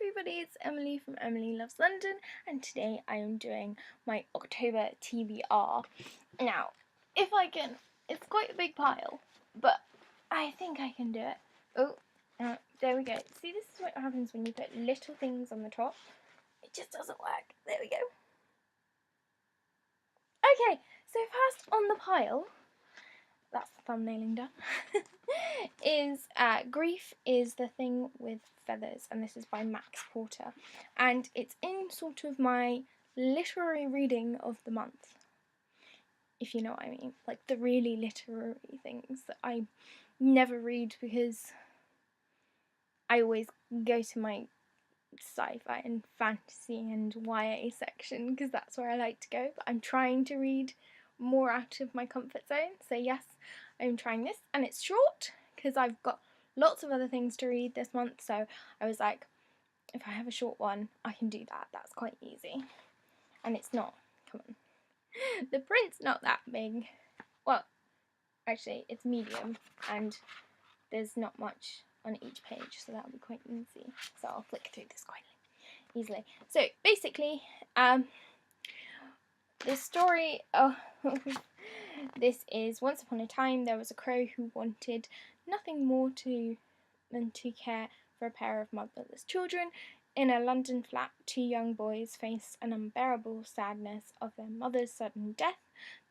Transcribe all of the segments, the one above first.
everybody, it's Emily from Emily Loves London, and today I am doing my October TBR. Now, if I can, it's quite a big pile, but I think I can do it. Oh, there we go. See, this is what happens when you put little things on the top. It just doesn't work. There we go. Okay, so first on the pile, that's the thumbnailing done, is Grief is the Thing with Feathers, and this is by Max Porter, and it's in sort of my literary reading of the month, if you know what I mean, like the really literary things that I never read because I always go to my sci-fi and fantasy and YA section because that's where I like to go, but I'm trying to read more out of my comfort zone, so yes, I'm trying this, and it's short because I've got lots of other things to read this month, so I was like, if I have a short one, I can do that. That's quite easy. And it's not, come on. The print's not that big. Well, actually, it's medium, and there's not much on each page, so that'll be quite easy. So I'll flick through this quite easily. So basically, the story, this is once upon a time there was a crow who wanted nothing more than to care for a pair of motherless children. In a London flat, two young boys face an unbearable sadness of their mother's sudden death.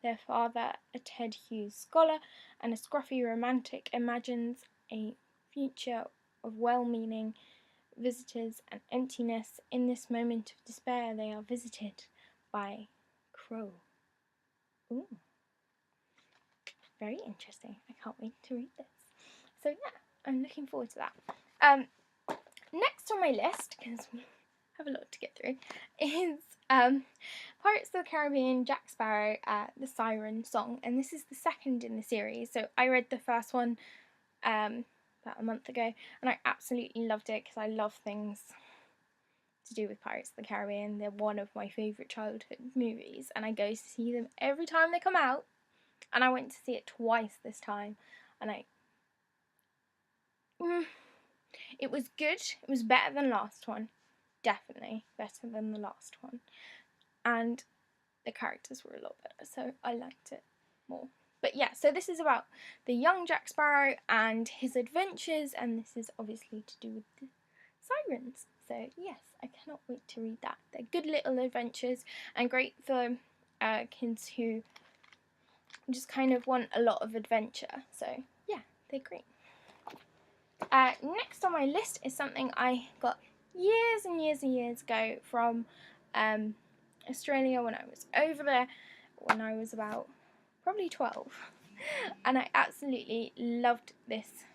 Their father, a Ted Hughes scholar and a scruffy romantic, imagines a future of well-meaning visitors and emptiness. In this moment of despair, they are visited by Crow. Ooh. Very interesting. I can't wait to read this. So yeah, I'm looking forward to that. Next on my list, because we have a lot to get through, is Pirates of the Caribbean, Jack Sparrow, the Siren song, and this is the second in the series. So I read the first one about a month ago, and I absolutely loved it because I love things to do with Pirates of the Caribbean. They're one of my favourite childhood movies, and I go to see them every time they come out, and I went to see it twice this time, and it was good. It was better than last one. Definitely better than the last one. And the characters were a lot better, so I liked it more. But yeah, so this is about the young Jack Sparrow and his adventures, and this is obviously to do with the sirens. So yes, I cannot wait to read that. They're good little adventures and great for kids who just kind of want a lot of adventure. So yeah, they're great. Next on my list is something I got years and years and years ago from Australia when I was over there when I was about probably 12, and I absolutely loved this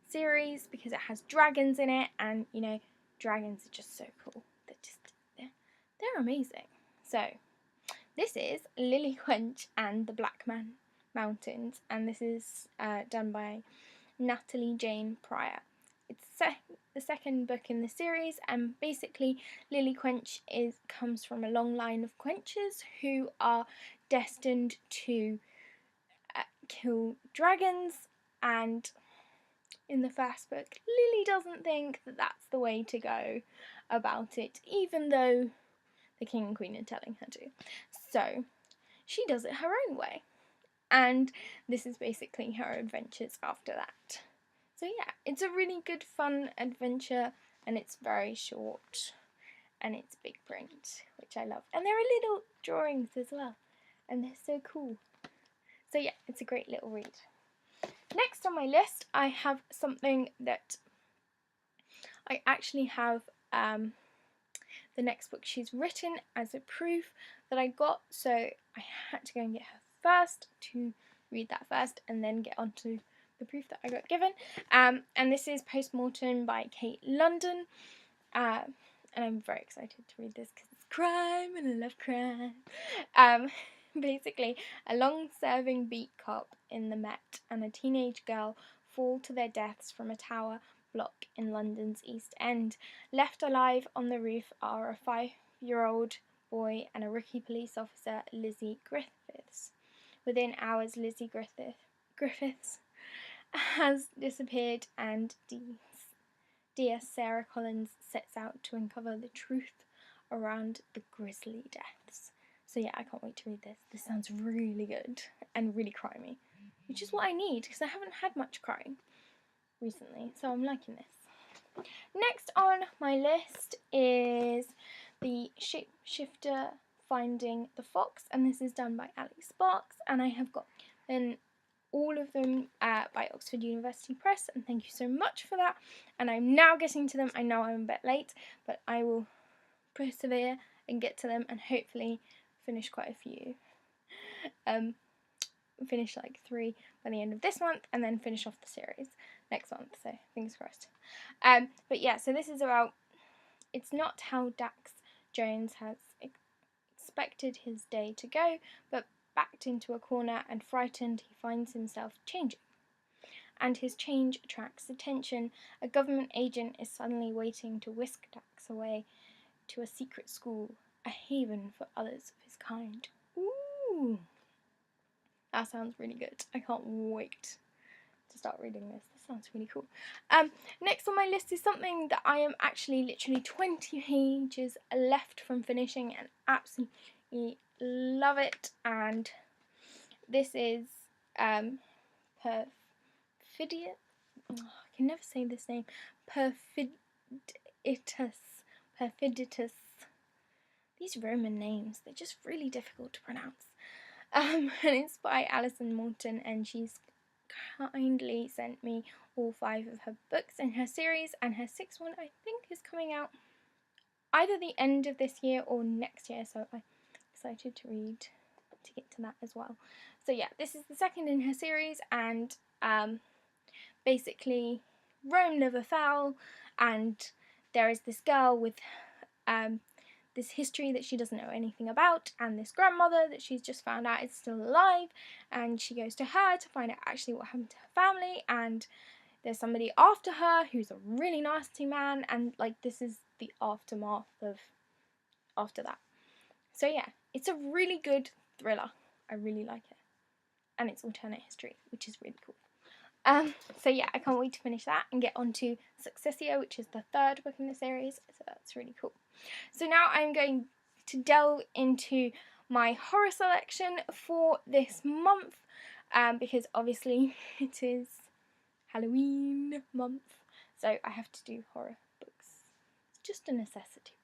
series because it has dragons in it, and you know, dragons are just so cool. They're amazing. So this is Lily Quench and the Black Mountains, and this is done by Natalie Jane Pryor. It's the second book in the series, and basically Lily Quench comes from a long line of Quenches who are destined to kill dragons, and in the first book Lily doesn't think that that's the way to go about it, even though the king and queen are telling her to. So she does it her own way. And this is basically her adventures after that. So yeah, it's a really good fun adventure, and it's very short, and it's big print, which I love. And there are little drawings as well, and they're so cool. So yeah, it's a great little read. Next on my list, I have something that I actually have the next book she's written as a proof that I got, so I had to go and get her first to read that first and then get onto the proof that I got given. And this is Mortem by Kate London, and I'm very excited to read this because it's crime and I love crime. Basically, a long-serving beat cop in the Met and a teenage girl fall to their deaths from a tower block in London's East End. Left alive on the roof are a 5-year-old boy and a rookie police officer, Lizzie Griffiths. Within hours, Lizzie Griffiths has disappeared, and dear Sarah Collins sets out to uncover the truth around the grisly deaths. So yeah, I can't wait to read this. This sounds really good and really crimey, which is what I need because I haven't had much crying recently, so I'm liking this. Next on my list is the Shapeshifter Finding the Fox, and this is done by Ali Sparks, and I have got all of them by Oxford University Press, and thank you so much for that. And I'm now getting to them. I know I'm a bit late, but I will persevere and get to them and hopefully finish quite a few. Finish like 3 by the end of this month and then finish off the series next month, so fingers crossed. But yeah, so this is about, it's not how Dax Jones has expected his day to go, but backed into a corner and frightened, he finds himself changing. And his change attracts attention. A government agent is suddenly waiting to whisk Dax away to a secret school, a haven for others of his kind. Ooh! That sounds really good. I can't wait to start reading this. This sounds really cool. Next on my list is something that I am actually literally 20 pages left from finishing and absolutely love it. And this is Perfiditas. I can never say this name. Perfiditas. These Roman names, they're just really difficult to pronounce. And it's by Alison Morton, and she's kindly sent me all 5 of her books in her series, and her 6th one I think is coming out either the end of this year or next year, so I'm excited to get to that as well. So yeah, this is the 2nd in her series, and basically Rome never fell, and there is this girl with this history that she doesn't know anything about, and this grandmother that she's just found out is still alive, and she goes to her to find out actually what happened to her family, and there's somebody after her who's a really nasty man, and like this is the aftermath of after that. So yeah, it's a really good thriller. I really like it, and it's alternate history, which is really cool. So yeah, I can't wait to finish that and get on to Successio, which is the 3rd book in the series, so that's really cool. So now I'm going to delve into my horror selection for this month, because obviously it is Halloween month, so I have to do horror books. It's just a necessity,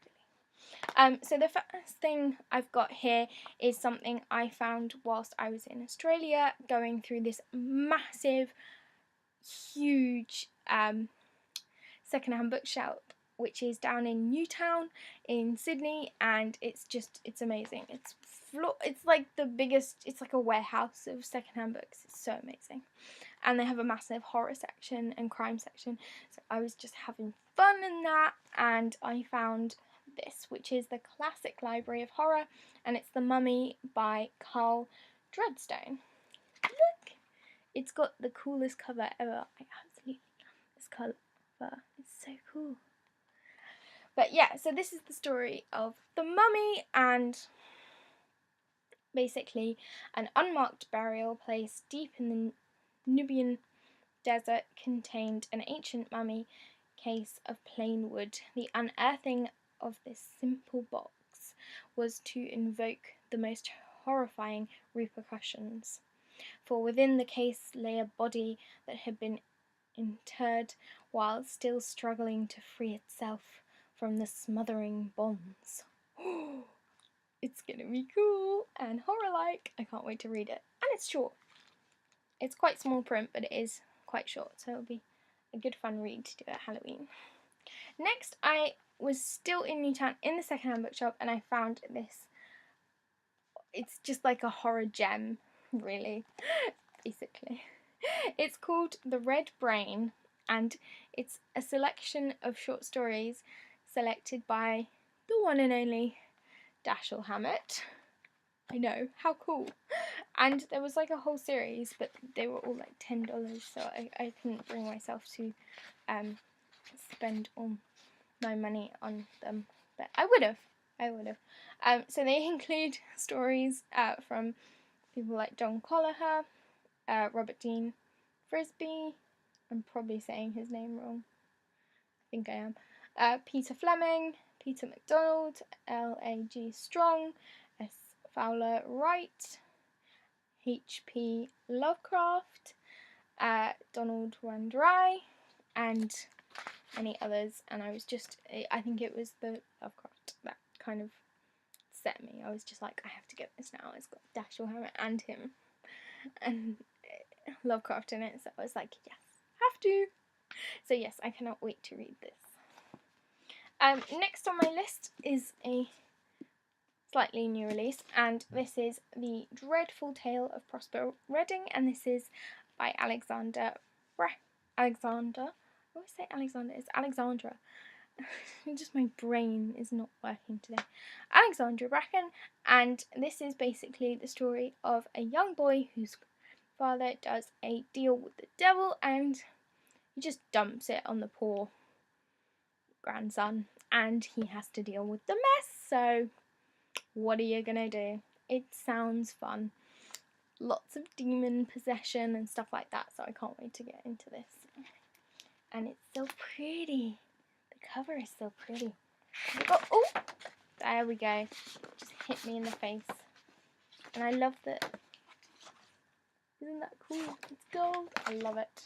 really. So the first thing I've got here is something I found whilst I was in Australia, going through this massive, huge secondhand bookshelf, which is down in Newtown in Sydney, and it's amazing. It's like the biggest, it's like a warehouse of secondhand books. It's so amazing. And they have a massive horror section and crime section, so I was just having fun in that, and I found this, which is the Classic Library of Horror, and it's The Mummy by Carl Dreadstone. Look! It's got the coolest cover ever. I absolutely love this cover. It's so cool. But yeah, so this is the story of the mummy, and basically an unmarked burial place deep in the Nubian desert contained an ancient mummy case of plain wood. The unearthing of this simple box was to invoke the most horrifying repercussions. For within the case lay a body that had been interred while still struggling to free itself from the smothering bonds. It's gonna be cool and horror-like. I can't wait to read it. And it's short. It's quite small print, but it is quite short, so it'll be a good fun read to do at Halloween. Next, I was still in Newtown in the secondhand bookshop, and I found this. It's just like a horror gem, really, basically. It's called The Red Brain, and it's a selection of short stories selected by the one and only Dashiell Hammett. I know, how cool. And there was like a whole series, but they were all like $10, so I couldn't bring myself to spend all my money on them, but I would have. So they include stories from people like John Colliher, Robert Dean Frisby, I'm probably saying his name wrong, think I am. Peter Fleming, Peter MacDonald, L.A.G. Strong, S. Fowler Wright, H.P. Lovecraft, Donald Wandry, and many others. And I think it was the Lovecraft that kind of set me. I was just like, I have to get this now. It's got Dashiell Hammett and him and Lovecraft in it, so I was like, yes, have to. So yes, I cannot wait to read this. Next on my list is a slightly new release, and this is The Dreadful Tale of Prospero Redding, and this is by Alexandra. I always say Alexander, it's Alexandra. Just my brain is not working today. Alexandra Bracken, and this is basically the story of a young boy whose father does a deal with the devil, and he just dumps it on the poor grandson, and he has to deal with the mess. So what are you gonna do? It sounds fun. Lots of demon possession and stuff like that, so I can't wait to get into this. And it's so pretty. The cover is so pretty. Oh, there we go. Just hit me in the face. And I love that. Isn't that cool? It's gold. I love it.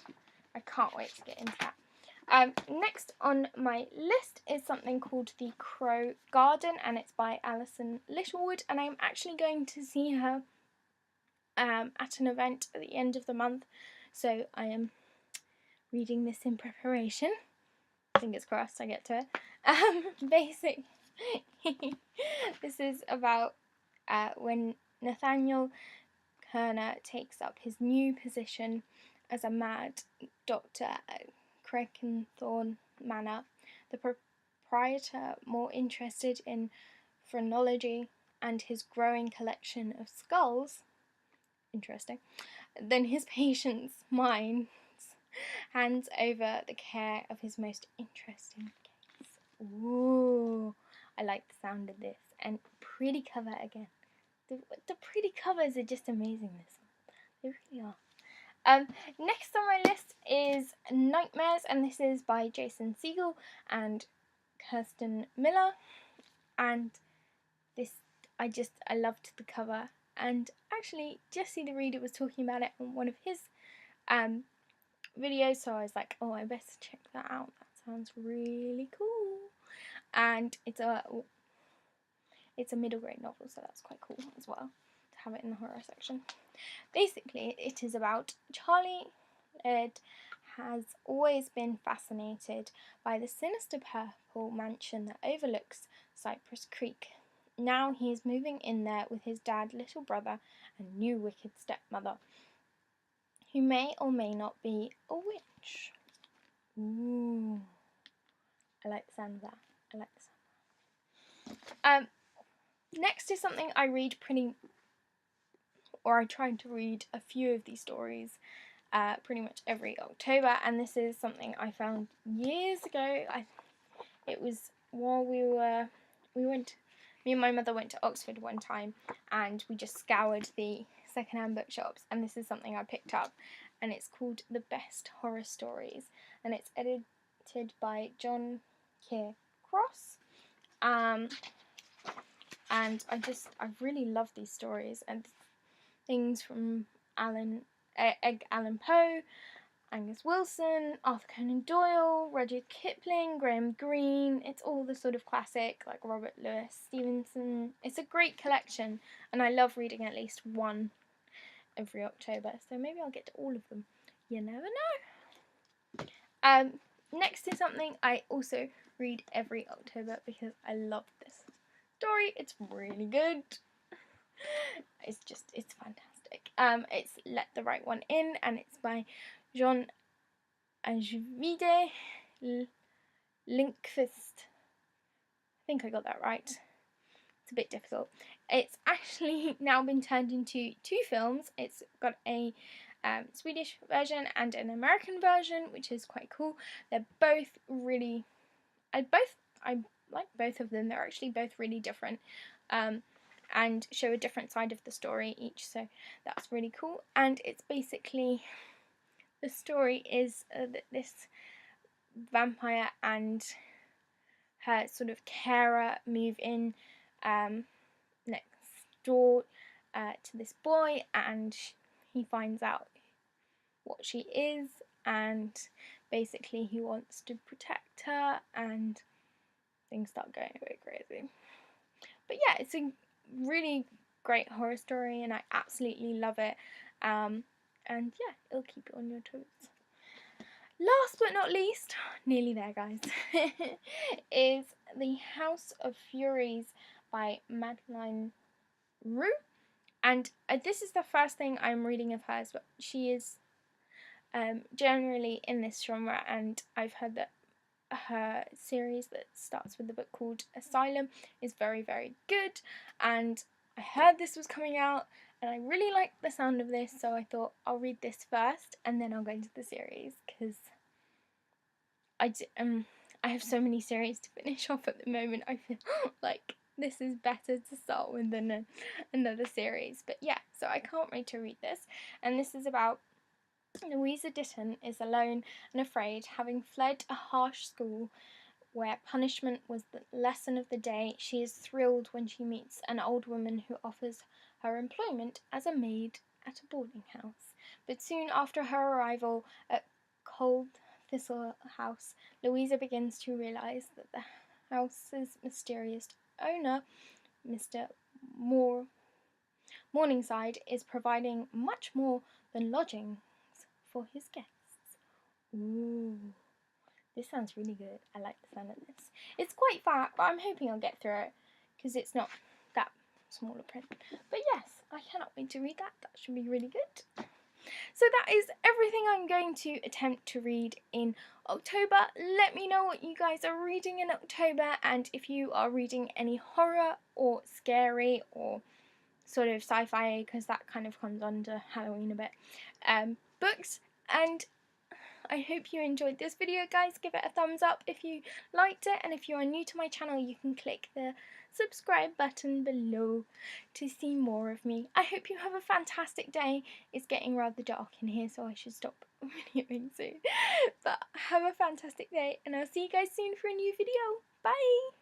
I can't wait to get into that. Next on my list is something called The Crow Garden, and it's by Alison Littlewood, and I'm actually going to see her at an event at the end of the month, so I am reading this in preparation. Fingers crossed I get to it. Basically, this is about when Nathaniel Kerner takes up his new position as a mad doctor at Crakenthorne Manor. The proprietor, more interested in phrenology and his growing collection of skulls, interesting, than his patient's minds, hands over the care of his most interesting case. Ooh, I like the sound of this. And pretty cover again. The pretty covers are just amazing this one. They really are. Next on my list is Nightmares, and this is by Jason Segel and Kirsten Miller. And this, I loved the cover. And actually, Jesse the Reader was talking about it on one of his videos, so I was like, oh, I best check that out. That sounds really cool. And it's a middle grade novel, so that's quite cool as well to have it in the horror section. Basically, it is about Charlie Laird has always been fascinated by the sinister purple mansion that overlooks Cypress Creek. Now he is moving in there with his dad, little brother, and new wicked stepmother, who may or may not be a witch. Ooh. I like the sound of that. I like the sound of that. Next is something I read I tried to read a few of these stories pretty much every October, and this is something I found years ago. It was while me and my mother went to Oxford one time, and we just scoured the secondhand bookshops, and this is something I picked up, and it's called The Best Horror Stories, and it's edited by John Kier Cross. And I really love these stories, and things from Edgar Allan Poe, Angus Wilson, Arthur Conan Doyle, Rudyard Kipling, Graham Greene. It's all the sort of classic, like Robert Louis Stevenson. It's a great collection, and I love reading at least one every October, so maybe I'll get to all of them. You never know. Next is something I also read every October because I love this story. It's really good. It's fantastic. It's Let the Right One In, and it's by Jean Ajvide Lindqvist. I think I got that right. It's a bit difficult. It's actually now been turned into 2 films. It's got a Swedish version and an American version, which is quite cool. They're both really, I like both of them. They're actually both really different, and show a different side of the story each. So that's really cool. And it's basically, the story is that this vampire and her sort of carer move in next door to this boy, and he finds out what she is, and basically he wants to protect her, and things start going a bit crazy. But yeah, it's a really great horror story, and I absolutely love it. And yeah, it'll keep you on your toes. Last but not least, nearly there guys, is The House of Furies by Madeleine Roux. And this is the first thing I'm reading of hers, but she is generally in this genre, and I've heard that her series that starts with the book called Asylum is very, very good, and I heard this was coming out and I really liked the sound of this, so I thought I'll read this first and then I'll go into the series, because I have so many series to finish off at the moment. I feel like this is better to start with than another series. But yeah, so I can't wait to read this. And this is about Louisa Ditton is alone and afraid, having fled a harsh school where punishment was the lesson of the day. She is thrilled when she meets an old woman who offers her employment as a maid at a boarding house. But soon after her arrival at Cold Thistle House, Louisa begins to realise that the house's mysterious owner, Mr. Morningside, is providing much more than lodgings for his guests. Ooh, this sounds really good. I like the sound of this. It's quite fat, but I'm hoping I'll get through it because it's not that small a print. But yes, I cannot wait to read that. That should be really good. So that is everything I'm going to attempt to read in October. Let me know what you guys are reading in October, and if you are reading any horror or scary or sort of sci-fi, because that kind of comes under Halloween a bit, books. And I hope you enjoyed this video guys. Give it a thumbs up if you liked it, and if you are new to my channel you can click the subscribe button below to see more of me. I hope you have a fantastic day. It's getting rather dark in here, so I should stop videoing soon. But have a fantastic day, and I'll see you guys soon for a new video. Bye!